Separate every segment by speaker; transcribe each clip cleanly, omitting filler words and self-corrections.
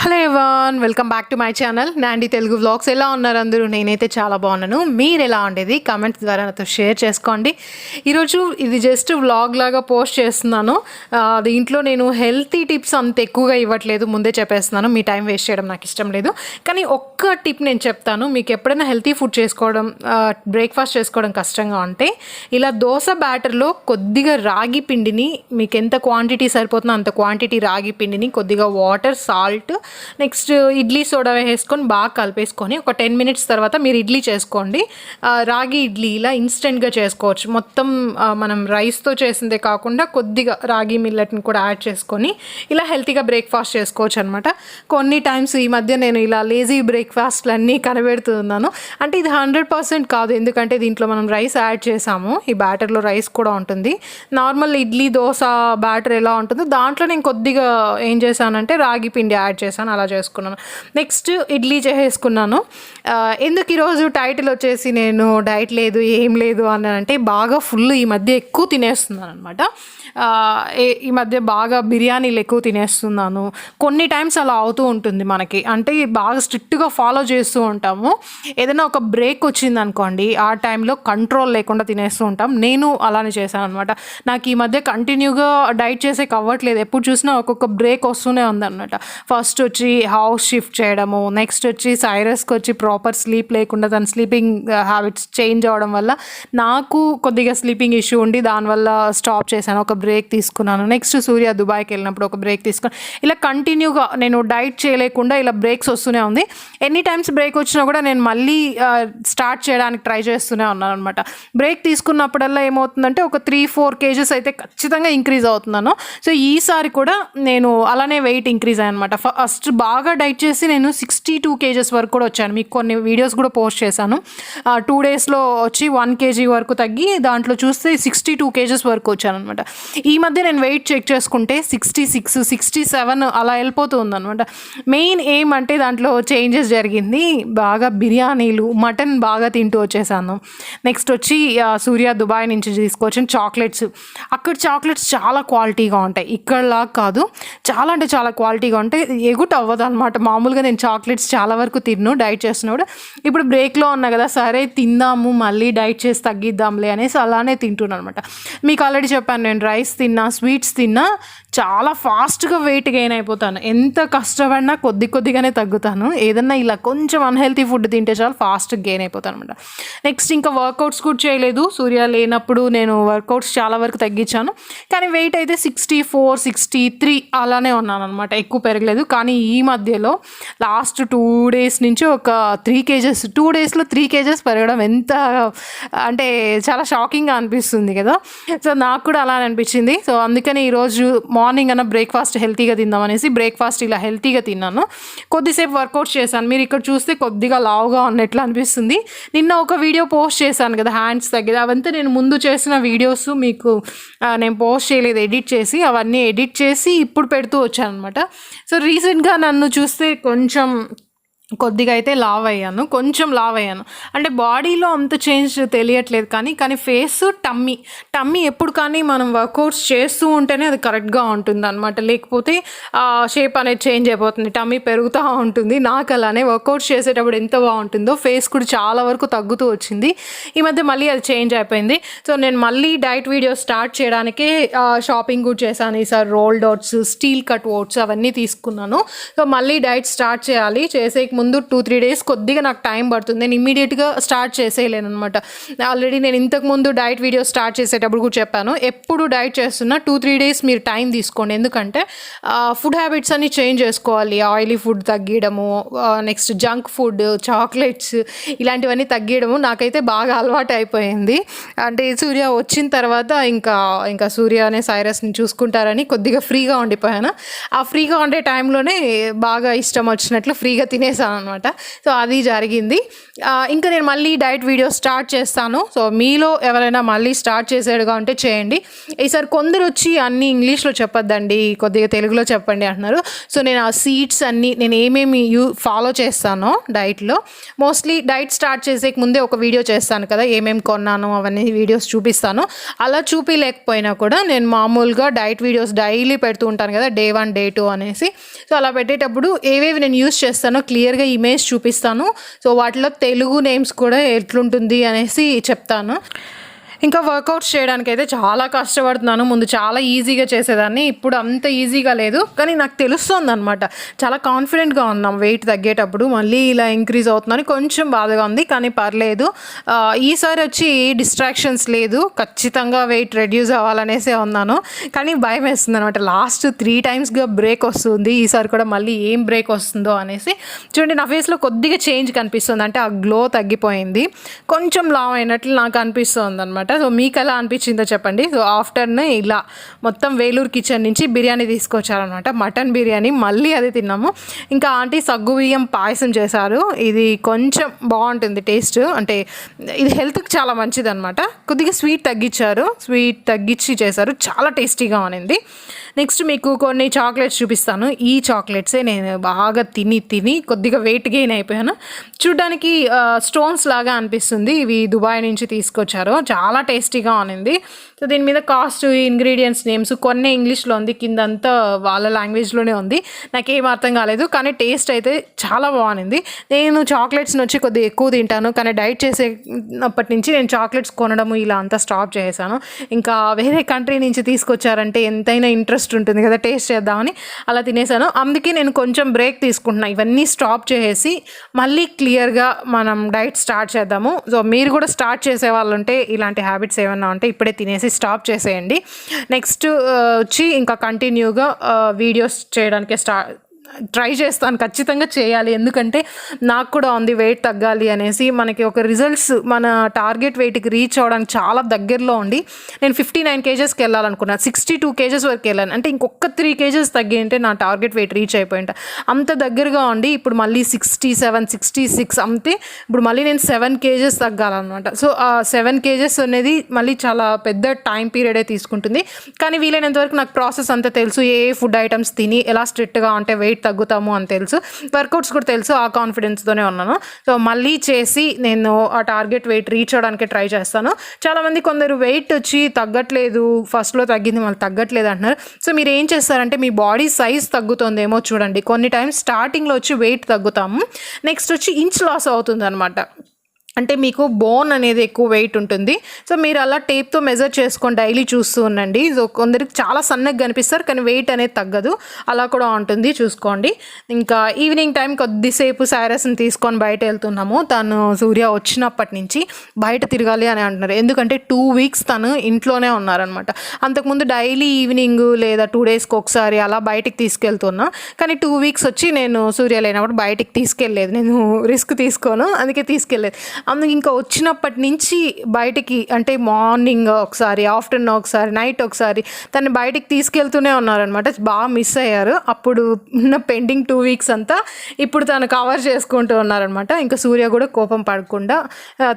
Speaker 1: Hello everyone, welcome back to my channel Nandi Telugu vlogs. ఎలా ఉన్నారు అందరూ? నేనైతే చాలా బాగున్నాను. మీరు ఎలా ఉండేది కామెంట్స్ ద్వారా నాతో షేర్ చేసుకోండి. ఈరోజు ఇది జస్ట్ వ్లాగ్ లాగా పోస్ట్ చేస్తున్నాను. దీంట్లో నేను హెల్తీ టిప్స్ అంత ఎక్కువగా ఇవ్వట్లేదు, ముందే చెప్పేస్తున్నాను. మీ టైం వేస్ట్ చేయడం నాకు ఇష్టం లేదు. కానీ ఒక్క టిప్ నేను చెప్తాను. మీకు ఎప్పుడైనా హెల్తీ ఫుడ్ చేసుకోవడం, బ్రేక్ఫాస్ట్ చేసుకోవడం కష్టంగా ఉంటే ఇలా దోశ బ్యాటర్లో కొద్దిగా రాగి పిండిని, మీకు ఎంత క్వాంటిటీ సరిపోతుందో అంత క్వాంటిటీ రాగి పిండిని, కొద్దిగా water, salt, next idli soda వేసుకొని బాగా కలిపేసుకొని ఒక 10 minutes తర్వాత మీరు ఇడ్లీ చేసుకోండి. రాగి ఇడ్లీ ఇలా ఇన్స్టెంట్గా చేసుకోవచ్చు. మొత్తం మనం రైస్తో చేసిందే కాకుండా కొద్దిగా రాగి మిల్లెట్ని కూడా యాడ్ చేసుకొని ఇలా హెల్తీగా బ్రేక్ఫాస్ట్ చేసుకోవచ్చు అనమాట. కొన్ని టైమ్స్ ఈ మధ్య నేను ఇలా లేజీ బ్రేక్ఫాస్ట్లన్నీ కనబెడుతున్నాను. అంటే ఇది 100% కాదు, ఎందుకంటే దీంట్లో మనం రైస్ యాడ్ చేసాము. ఈ బ్యాటర్లో రైస్ కూడా ఉంటుంది. నార్మల్ ఇడ్లీ దోశ బ్యాటర్ ఎలా ఉంటుందో దాంట్లో నేను కొద్దిగా ఏం చేశానంటే రాగి పిండి యాడ్ చేశాను, అలా చేసుకున్నాను. నెక్స్ట్ ఇడ్లీ చేసేసుకున్నాను. ఎందుకు ఈరోజు టైటిల్ వచ్చేసి నేను డైట్ లేదు ఏం లేదు అని అంటే, బాగా ఫుల్ ఈ మధ్య ఎక్కువ తినేస్తున్నాను అనమాట. ఈ మధ్య బాగా బిర్యానీలు ఎక్కువ తినేస్తున్నాను. కొన్ని టైమ్స్ అలా అవుతూ ఉంటుంది మనకి. అంటే బాగా స్ట్రిక్ట్గా ఫాలో చేస్తూ ఉంటాము. ఏదైనా ఒక బ్రేక్ వచ్చింది అనుకోండి, ఆ టైంలో కంట్రోల్ లేకుండా తినేస్తూ ఉంటాం. నేను అలానే చేశాను అనమాట. నాకు ఈ మధ్య కంటిన్యూగా డైట్ చేసే అవ్వట్లేదు. ఎప్పుడు చూసినా ఒక్కొక్క బ్రేక్ వస్తూనే ఉందన్నమాట. ఫస్ట్ వచ్చి హౌస్ షిఫ్ట్ చేయడము, నెక్స్ట్ వచ్చి సైరస్కి వచ్చి ప్రాపర్ స్లీప్ లేకుండా తన స్లీపింగ్ హ్యాబిట్స్ చేంజ్ అవ్వడం వల్ల నాకు కొద్దిగా స్లీపింగ్ ఇష్యూ ఉండి దానివల్ల స్టాప్ చేశాను, ఒక బ్రేక్ తీసుకున్నాను. నెక్స్ట్ సూర్య దుబాయ్కి వెళ్ళినప్పుడు ఒక బ్రేక్ తీసుకున్నాను. ఇలా కంటిన్యూగా నేను డైట్ చేయలేకుండా ఇలా బ్రేక్స్ వస్తూనే ఉంది. ఎన్ని టైమ్స్ బ్రేక్ వచ్చినా కూడా నేను మళ్ళీ స్టార్ట్ చేయడానికి ట్రై చేస్తూనే ఉన్నాను అనమాట. బ్రేక్ తీసుకున్నప్పుడల్లా ఏమవుతుందంటే ఒక 3-4 kgs అయితే ఖచ్చితంగా ఇంక్రీజ్ అవుతున్నాను. సో ఈసారి కూడా నేను అలానే వెయిట్ ఇంక్రీజ్ అయ్యాను అనమాట. ఫస్ట్ బాగా డైట్ చేసి నేను 62 kgs వరకు కూడా వచ్చాను. మీకు కొన్ని వీడియోస్ కూడా పోస్ట్ చేశాను. 2 daysలో వచ్చి 1 kg వరకు తగ్గి దాంట్లో చూస్తే 62 kgs వరకు వచ్చాను అనమాట. ఈ మధ్య నేను వెయిట్ చెక్ చేసుకుంటే 66, 67 అలా వెళ్ళిపోతూ ఉందన్నమాట. మెయిన్ ఏమంటే దాంట్లో చేంజెస్ జరిగింది. బాగా బిర్యానీలు, మటన్ బాగా తింటూ వచ్చేసాను. నెక్స్ట్ వచ్చి సూర్య దుబాయ్ నుంచి తీసుకొచ్చిన చాక్లెట్స్. అక్కడ చాక్లెట్స్ చాలా క్వాలిటీగా ఉంటాయి, ఇక్కడలా కాదు. చాలా అంటే చాలా క్వాలిటీగా ఉంటాయి. ఎగుట అవ్వదు అనమాట. మామూలుగా నేను చాక్లెట్స్ చాలా వరకు తిన్ను డైట్ చేస్తున్నప్పుడు. ఇప్పుడు బ్రేక్లో ఉన్నా కదా, సరే తిందాము, మళ్ళీ డైట్ చేసి తగ్గిద్దాంలే అనేసి అలానే తింటున్నాను అనమాట. మీకు ఆల్రెడీ చెప్పాను, నేను రైస్ తిన్నా, స్వీట్స్ తిన్నా చాలా ఫాస్ట్గా వెయిట్ గెయిన్ అయిపోతాను. ఎంత కష్టపడినా కొద్దిగానే తగ్గుతాను. ఏదన్నా ఇలా కొంచెం అన్హెల్తీ ఫుడ్ తింటే చాలా ఫాస్ట్గా గెయిన్ అయిపోతాను అనమాట. నెక్స్ట్ ఇంకా వర్కౌట్స్ కూడా చేయలేదు. సూర్య లేనప్పుడు నేను వర్కౌట్స్ చాలా వరకు తగ్గించాను. కానీ వెయిట్ అయితే 64, 63 అలానే ఉన్నాను అనమాట. ఎక్కువ పెరగలేదు. కానీ ఈ మధ్యలో లాస్ట్ 2 days నుంచి ఒక 3 kgs, 2 daysలో 3 kgs పెరగడం ఎంత అంటే చాలా షాకింగ్గా అనిపిస్తుంది కదా. సో నాకు కూడా అలా అనిపించింది. సో అందుకని ఈరోజు మార్నింగ్ అన్న బ్రేక్ఫాస్ట్ హెల్తీగా తిందామనేసి బ్రేక్ఫాస్ట్ ఇలా హెల్తీగా తిన్నాను. కొద్దిసేపు వర్కౌట్ చేశాను. మీరు ఇక్కడ చూస్తే కొద్దిగా లావుగా ఉన్నట్లు అనిపిస్తుంది. నిన్న ఒక వీడియో పోస్ట్ చేశాను కదా హ్యాండ్స్ తగ్గేది, అవంతా నేను ముందు చేసిన వీడియోస్ మీకు నేను పోస్ట్ చేయలేదు, ఎడిట్ చేసి. అవన్నీ ఎడిట్ చేసి ఇప్పుడు పెడుతూ వచ్చాను అనమాట. సో రీసెంట్గా నన్ను చూస్తే కొద్దిగా అయితే లావ్ అయ్యాను, కొంచెం లావ్ అయ్యాను. అంటే బాడీలో అంత చేంజ్ తెలియట్లేదు. కానీ ఫేస్, టమ్మీ ఎప్పుడు కానీ మనం వర్కౌట్స్ చేస్తూ ఉంటేనే అది కరెక్ట్గా ఉంటుంది అనమాట. లేకపోతే షేప్ అనేది చేంజ్ అయిపోతుంది, టమ్మీ పెరుగుతూ ఉంటుంది. నాకు అలానే వర్కౌట్స్ చేసేటప్పుడు ఎంత బాగుంటుందో ఫేస్ కూడా చాలా వరకు తగ్గుతూ వచ్చింది. ఈ మధ్య మళ్ళీ అది చేంజ్ అయిపోయింది. సో నేను మళ్ళీ డైట్ వీడియో స్టార్ట్ చేయడానికే షాపింగ్ కూడా చేశాను. ఈసారి rolled oats, steel cut oats అవన్నీ తీసుకున్నాను. సో మళ్ళీ డైట్ స్టార్ట్ చేయాలి. చేసే ముందు 2-3 days కొద్దిగా నాకు టైం పడుతుంది. నేను ఇమ్మీడియట్గా స్టార్ట్ చేసేయలేను అనమాట. ఆల్రెడీ నేను ఇంతకుముందు డైట్ వీడియో స్టార్ట్ చేసేటప్పుడు కూడా చెప్పాను, ఎప్పుడు డైట్ చేస్తున్నా 2-3 days మీరు టైం తీసుకోండి. ఎందుకంటే ఫుడ్ హ్యాబిట్స్ అన్ని చేంజ్ చేసుకోవాలి. ఆయిలీ ఫుడ్ తగ్గియడము, నెక్స్ట్ జంక్ ఫుడ్, చాక్లెట్స్ ఇలాంటివన్నీ తగ్గియడము నాకైతే బాగా అలవాటు అయిపోయింది. అంటే సూర్య వచ్చిన తర్వాత ఇంకా సూర్య అనే సైరస్ని చూసుకుంటారని కొద్దిగా ఫ్రీగా ఉండిపోయాను. ఆ ఫ్రీగా ఉండే టైంలోనే బాగా ఇష్టం వచ్చినట్లు ఫ్రీగా తినేసాను చేశాను అనమాట. సో అది జరిగింది. ఇంకా నేను మళ్ళీ డైట్ వీడియో స్టార్ట్ చేస్తాను. సో మీలో ఎవరైనా మళ్ళీ స్టార్ట్ చేసేడుగా ఉంటే చేయండి. ఈసారి కొందరు వచ్చి అన్నీ ఇంగ్లీష్లో చెప్పొద్దండి, కొద్దిగా తెలుగులో చెప్పండి అంటున్నారు. సో నేను ఆ సీడ్స్ అన్నీ నేను ఏమేమి ఫాలో చేస్తానో డైట్లో, మోస్ట్లీ డైట్ స్టార్ట్ చేసే ముందే ఒక వీడియో చేస్తాను కదా, ఏమేమి కొన్నాను అవన్నీ వీడియోస్ చూపిస్తాను. అలా చూపించలేకపోయినా కూడా నేను మామూలుగా డైట్ వీడియోస్ డైలీ పెడుతూ ఉంటాను కదా, డే 1 డే 2 అనేసి. సో అలా పెట్టేటప్పుడు ఏవేవి నేను యూస్ చేస్తానో క్లియర్గా ఇమేజ్ చూపిస్తాను. సో వాటిలో తెలుగు నేమ్స్ కూడా ఎట్లుంటుంది అనేసి చెప్తాను. ఇంకా వర్కౌట్స్ చేయడానికి అయితే చాలా కష్టపడుతున్నాను. ముందు చాలా ఈజీగా చేసేదాన్ని, ఇప్పుడు అంత ఈజీగా లేదు. కానీ నాకు తెలుస్తుంది అనమాట, చాలా కాన్ఫిడెంట్గా ఉన్నాం వెయిట్ తగ్గేటప్పుడు. మళ్ళీ ఇలా ఇంక్రీజ్ అవుతుందని కొంచెం బాధగా ఉంది, కానీ పర్లేదు. ఈసారి వచ్చి డిస్ట్రాక్షన్స్ లేదు, ఖచ్చితంగా వెయిట్ రెడ్యూస్ అవ్వాలనేసే ఉన్నాను. కానీ భయం వేస్తుంది అనమాట, లాస్ట్ 3 టైమ్స్గా బ్రేక్ వస్తుంది. ఈసారి కూడా మళ్ళీ ఏం బ్రేక్ వస్తుందో అనేసి. చూడండి నా ఫేస్లో కొద్దిగా చేంజ్ కనిపిస్తుంది, అంటే ఆ గ్లో తగ్గిపోయింది, కొంచెం లావ్ అయినట్లు నాకు అనిపిస్తుంది అనమాట. సో మీకు ఎలా అనిపించిందో చెప్పండి. సో ఆఫ్టర్నూన్ ఇలా మొత్తం వేలూరు కిచెన్ నుంచి బిర్యానీ తీసుకొచ్చారనమాట, మటన్ బిర్యానీ. మళ్ళీ అది తిన్నాము. ఇంకా ఆంటీ సగ్గుబియ్యం పాయసం చేశారు. ఇది కొంచెం బాగుంటుంది టేస్ట్, అంటే ఇది హెల్త్కి చాలా మంచిది అనమాట. కొద్దిగా స్వీట్ తగ్గించి చేశారు, చాలా టేస్టీగా ఉన్నింది. నెక్స్ట్ మీకు కొన్ని చాక్లెట్స్ చూపిస్తాను. ఈ చాక్లెట్సే నేను బాగా తిని కొద్దిగా వెయిట్ గెయిన్ అయిపోయాను. చూడ్డానికి స్టోన్స్ లాగా అనిపిస్తుంది. ఇవి దుబాయ్ నుంచి తీసుకొచ్చారు, చాలా టేస్టీగా ఉన్నింది. సో దీని మీద కాస్ట్, ఇంగ్రీడియంట్స్ నేమ్స్ కొన్ని ఇంగ్లీష్లో ఉంది, కిందంతా వాళ్ళ లాంగ్వేజ్లోనే ఉంది. నాకేం అర్థం కాలేదు, కానీ టేస్ట్ అయితే చాలా బాగుంది. నేను చాక్లెట్స్ని వచ్చి కొద్దిగా ఎక్కువ తింటాను, కానీ డైట్ చేసేటప్పటి నుంచి నేను చాక్లెట్స్ కొనడము ఇలా అంతా స్టాప్ చేశాను. ఇంకా వేరే కంట్రీ నుంచి తీసుకొచ్చారంటే ఎంతైనా ఇంట్రెస్ట్ ఉంటుంది కదా టేస్ట్ చేద్దామని అలా తినేసాను. అందుకే నేను కొంచెం బ్రేక్ తీసుకుంటున్నాను, ఇవన్నీ స్టాప్ చేసేసి మళ్ళీ క్లియర్గా మనం డైట్ స్టార్ట్ చేద్దాము. సో మీరు కూడా స్టార్ట్ చేసే వాళ్ళు ఉంటే, ఇలాంటి హ్యాబిట్స్ ఏమన్నా ఉంటే ఇప్పుడే తినేసి స్టాప్ చేసేయండి. నెక్స్ట్ వచ్చి ఇంకా కంటిన్యూగా వీడియోస్ చేయడానికి ట్రై చేస్తాను, ఖచ్చితంగా చేయాలి. ఎందుకంటే నాకు కూడా ఉంది వెయిట్ తగ్గాలి అనేసి. మనకి ఒక రిజల్ట్స్ మన టార్గెట్ వెయిట్కి రీచ్ అవ్వడానికి చాలా దగ్గరలో ఉండి, నేను 59 kgsకి వెళ్ళాలనుకున్నాను, 62 kgs వరకు వెళ్ళాను. అంటే ఇంకొక 3 kgs తగ్గి అంటే నా టార్గెట్ వెయిట్ రీచ్ అయిపోయింట. అంత దగ్గరగా ఉండి ఇప్పుడు మళ్ళీ 67, 66 అంతే. ఇప్పుడు మళ్ళీ నేను 7 kgs తగ్గాలన్నమాట. సో ఆ 7 kgs అనేది మళ్ళీ చాలా పెద్ద టైం పీరియడే తీసుకుంటుంది. కానీ వీలైనంత వరకు నాకు ప్రాసెస్ అంతా తెలుసు, ఏ ఫుడ్ ఐటమ్స్ తిని ఎలా స్ట్రిక్ట్గా ఉంటే వెయిట్ తగ్గుతాము అని తెలుసు, వర్కౌట్స్ కూడా తెలుసు. ఆ కాన్ఫిడెన్స్తోనే ఉన్నాను. సో మళ్ళీ చేసి నేను ఆ టార్గెట్ వెయిట్ రీచ్ అవ్వడానికి ట్రై చేస్తాను. చాలామంది కొందరు వెయిట్ వచ్చి తగ్గట్లేదు, ఫస్ట్లో తగ్గింది మళ్ళీ తగ్గట్లేదు అంటున్నారు. సో మీరు ఏం చేస్తారంటే, మీ బాడీ సైజ్ తగ్గుతుందేమో చూడండి. కొన్ని టైమ్స్ స్టార్టింగ్లో వచ్చి వెయిట్ తగ్గుతాము, నెక్స్ట్ వచ్చి ఇంచ్ లాస్ అవుతుంది అనమాట. అంటే మీకు బోన్ అనేది ఎక్కువ వెయిట్ ఉంటుంది. సో మీరు అలా టేప్తో మెజర్ చేసుకొని డైలీ చూస్తూ ఉండండి. సో కొందరికి చాలా సన్నగా కనిపిస్తారు, కానీ వెయిట్ అనేది తగ్గదు, అలా కూడా ఉంటుంది, చూసుకోండి. ఇంకా ఈవినింగ్ టైం కొద్దిసేపు సైరస్ని తీసుకొని బయట వెళ్తున్నాము. తను సూర్య వచ్చినప్పటి నుంచి బయట తిరగాలి అని అంటున్నారు, ఎందుకంటే 2 weeks తను ఇంట్లోనే ఉన్నారనమాట. అంతకుముందు డైలీ ఈవినింగ్ లేదా 2 daysకి ఒకసారి అలా బయటికి తీసుకెళ్తున్నా. కానీ 2 weeks వచ్చి నేను సూర్య లేనప్పుడు బయటికి తీసుకెళ్ళలేదు, నేను రిస్క్ తీసుకోను, అందుకే తీసుకెళ్ళలేదు. అందుకు ఇంకా వచ్చినప్పటి నుంచి బయటికి, అంటే మార్నింగ్ ఒకసారి, ఆఫ్టర్నూన్ ఒకసారి, నైట్ ఒకసారి తను బయటికి తీసుకెళ్తూనే ఉన్నారనమాట. బాగా మిస్ అయ్యారు. అప్పుడు ఉన్న పెండింగ్ 2 weeks అంతా ఇప్పుడు తను కవర్ చేసుకుంటూ ఉన్నారనమాట. ఇంకా సూర్య కూడా కోపం పడకుండా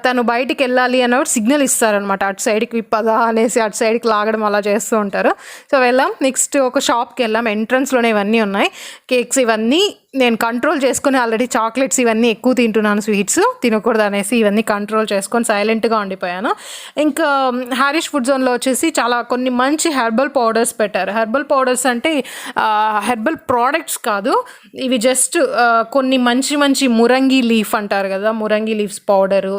Speaker 1: తను బయటికి వెళ్ళాలి అన్నప్పుడు సిగ్నల్ ఇస్తారనమాట, అటు సైడ్కి పదా అనేసి అటు సైడ్కి లాగడం అలా చేస్తూ ఉంటారు. సో వెళ్ళాం. నెక్స్ట్ ఒక షాప్కి వెళ్ళాం, ఎంట్రన్స్లోనే ఇవన్నీ ఉన్నాయి, కేక్స్ ఇవన్నీ నేను కంట్రోల్ చేసుకుని, ఆల్రెడీ చాక్లెట్స్ ఇవన్నీ ఎక్కువ తింటున్నాను, స్వీట్స్ తినకూడదు అనేసి ఇవన్నీ కంట్రోల్ చేసుకొని సైలెంట్గా ఉండిపోయాను. ఇంకా హారిష్ ఫుడ్ జోన్లో వచ్చేసి కొన్ని మంచి హెర్బల్ పౌడర్స్ పెట్టారు. హెర్బల్ పౌడర్స్ అంటే హెర్బల్ ప్రోడక్ట్స్ కాదు, ఇవి జస్ట్ కొన్ని మంచి మురంగి లీఫ్ అంటారు కదా, మురంగి leaves powder,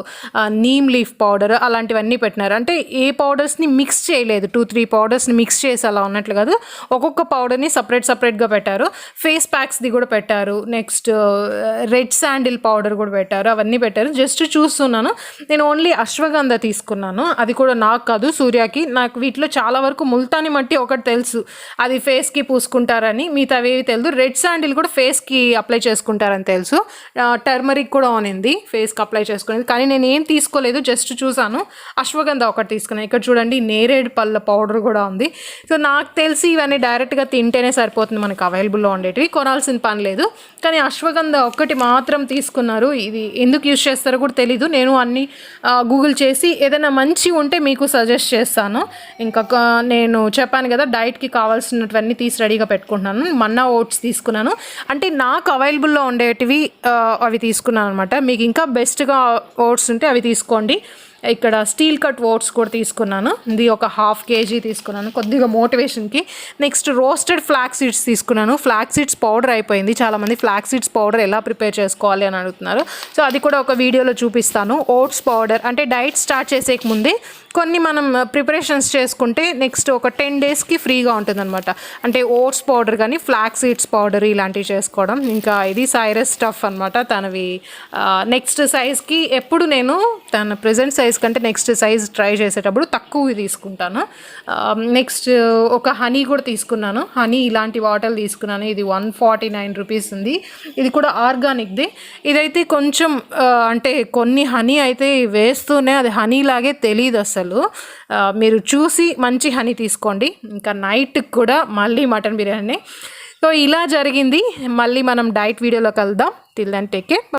Speaker 1: neem leaf powder, అలాంటివన్నీ పెట్టినారు. అంటే ఏ పౌడర్స్ని మిక్స్ చేయలేదు, 2-3 పౌడర్స్ని మిక్స్ చేసి అలా ఉన్నట్లు కాదు, ఒక్కొక్క పౌడర్ని సపరేట్గా పెట్టారు. ఫేస్ ప్యాక్స్ది కూడా పెట్టారు. నెక్స్ట్ రెడ్ శాండిల్ పౌడర్ కూడా పెట్టారు, అవన్నీ పెట్టారు. జస్ట్ చూస్తున్నాను. నేను ఓన్లీ అశ్వగంధ తీసుకున్నాను, అది కూడా నాకు కాదు, సూర్యకి. నాకు వీటిలో చాలా వరకు ముల్తాని మట్టి ఒకటి తెలుసు, అది ఫేస్కి పూసుకుంటారని, మిగతావేవి తెలుసు. రెడ్ శాండిల్ కూడా ఫేస్కి అప్లై చేసుకుంటారని తెలుసు. టర్మరిక్ కూడా ఉన్నింది ఫేస్కి అప్లై చేసుకునేది, కానీ నేను ఏం తీసుకోలేదు, జస్ట్ చూసాను. అశ్వగంధ ఒకటి తీసుకున్నాను. ఇక్కడ చూడండి నేరేడు పళ్ళ పౌడర్ కూడా ఉంది. సో నాకు తెలిసి ఇవన్నీ డైరెక్ట్గా తింటేనే సరిపోతుంది, మనకు అవైలబుల్లో ఉండేటివి, కొనాల్సిన పని లేదు. కానీ అశ్వగంధ ఒక్కటి మాత్రం తీసుకున్నారు. ఇది ఎందుకు యూజ్ చేస్తారో కూడా తెలీదు. నేను అన్ని గూగుల్ చేసి ఏదైనా మంచి ఉంటే మీకు సజెస్ట్ చేస్తాను. ఇంకా నేను చెప్పాను కదా, డైట్కి కావాల్సినటువన్నీ తీసి రెడీగా పెట్టుకుంటున్నాను. మన్నా ఓట్స్ తీసుకున్నాను, అంటే నాకు అవైలబుల్లో ఉండేటివి అవి తీసుకున్నాను అనమాట. మీకు ఇంకా బెస్ట్గా ఓట్స్ ఉంటే అవి తీసుకోండి. ఇక్కడ స్టీల్ కట్ ఓట్స్ కూడా తీసుకున్నాను, ఇది ఒక 1/2 kg తీసుకున్నాను కొద్దిగా మోటివేషన్కి. నెక్స్ట్ రోస్టెడ్ ఫ్లాక్ సీడ్స్ తీసుకున్నాను. ఫ్లాక్ సీడ్స్ పౌడర్ అయిపోయింది, చాలామంది ఫ్లాక్ సీడ్స్ పౌడర్ ఎలా ప్రిపేర్ చేసుకోవాలి అని అడుగుతున్నారు. సో అది కూడా ఒక వీడియోలో చూపిస్తాను. ఓట్స్ పౌడర్ అంటే డైట్ స్టార్ట్ చేసేక ముందే కొన్ని మనం ప్రిపరేషన్స్ చేసుకుంటే నెక్స్ట్ ఒక 10 daysకి ఫ్రీగా ఉంటుందన్నమాట. అంటే ఓట్స్ పౌడర్ కానీ ఫ్లాక్ సీడ్స్ పౌడర్ ఇలాంటివి చేసుకోవడం. ఇంకా ఇది సైరస్ స్టఫ్ అనమాట, తనవి నెక్స్ట్ సైజ్కి ఎప్పుడు నేను తన ప్రెజెంట్ సైజ్ కంటే నెక్స్ట్ సైజ్ ట్రై చేసేటప్పుడు తక్కువ తీసుకుంటాను. నెక్స్ట్ ఒక హనీ కూడా తీసుకున్నాను. హనీ ఇలాంటి బాటిల్ తీసుకున్నాను, ఇది 149 రూపీస్ ఉంది. ఇది కూడా ఆర్గానిక్ది. ఇదైతే కొంచెం అంటే కొన్ని హనీ అయితే వేస్తూనే అది హనీ లాగే తెలియదు అసలు. మీరు చూసి మంచి హనీ తీసుకోండి. ఇంకా నైట్కి కూడా మళ్ళీ మటన్ బిర్యానీ. సో ఇలా జరిగింది. మళ్ళీ మనం డైట్ వీడియోలో కలుద్దాం. Till then take care.